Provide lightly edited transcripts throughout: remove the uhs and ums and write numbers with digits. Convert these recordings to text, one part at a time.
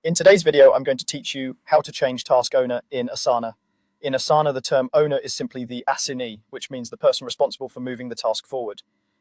In today's video, I'm going to teach you how to change task owner in Asana. In Asana, the term owner is simply the assignee, which means the person responsible for moving the task forward.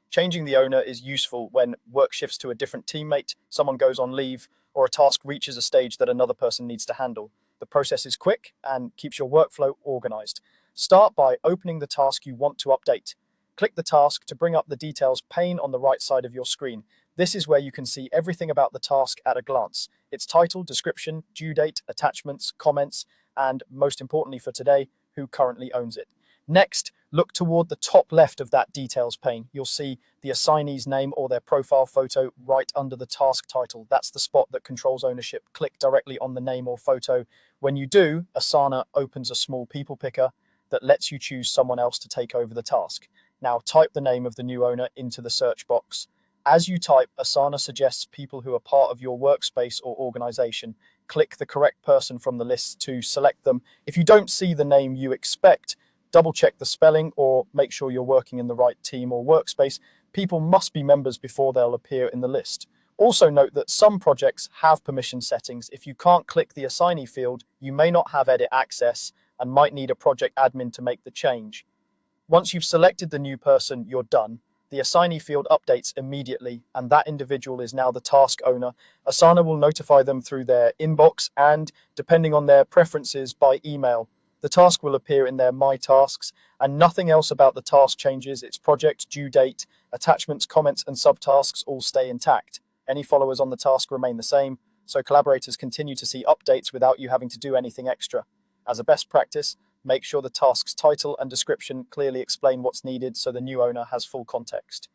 Changing the owner is useful when work shifts to a different teammate, someone goes on leave, or a task reaches a stage that another person needs to handle. The process is quick and keeps your workflow organized. Start by opening the task you want to update. Click the task to bring up the details pane on the right side of your screen. This is where you can see everything about the task at a glance. Its title, description, due date, attachments, comments, and most importantly for today, who currently owns it. Next, look toward the top left of that details pane. You'll see the assignee's name or their profile photo right under the task title. That's the spot that controls ownership. Click directly on the name or photo. When you do, Asana opens a small people picker that lets you choose someone else to take over the task. Now type the name of the new owner into the search box. As you type, Asana suggests people who are part of your workspace or organization. Click the correct person from the list to select them. If you don't see the name you expect, double check the spelling or make sure you're working in the right team or workspace. People must be members before they'll appear in the list. Also note that some projects have permission settings. If you can't click the assignee field, you may not have edit access and might need a project admin to make the change. Once you've selected the new person, you're done. The assignee field updates immediately, and that individual is now the task owner. Asana will notify them through their inbox and, depending on their preferences, by email. The task will appear in their My Tasks, and nothing else about the task changes. Its project, due date, attachments, comments, and subtasks all stay intact. Any followers on the task remain the same, so collaborators continue to see updates without you having to do anything extra. As a best practice, make sure the task's title and description clearly explain what's needed so the new owner has full context.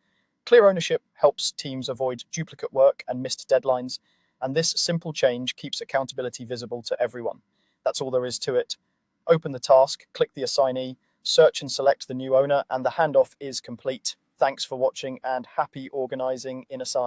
Clear ownership helps teams avoid duplicate work and missed deadlines, and this simple change keeps accountability visible to everyone. That's all there is to it. Open the task, click the assignee, search and select the new owner, and the handoff is complete. Thanks for watching and happy organizing in Asana.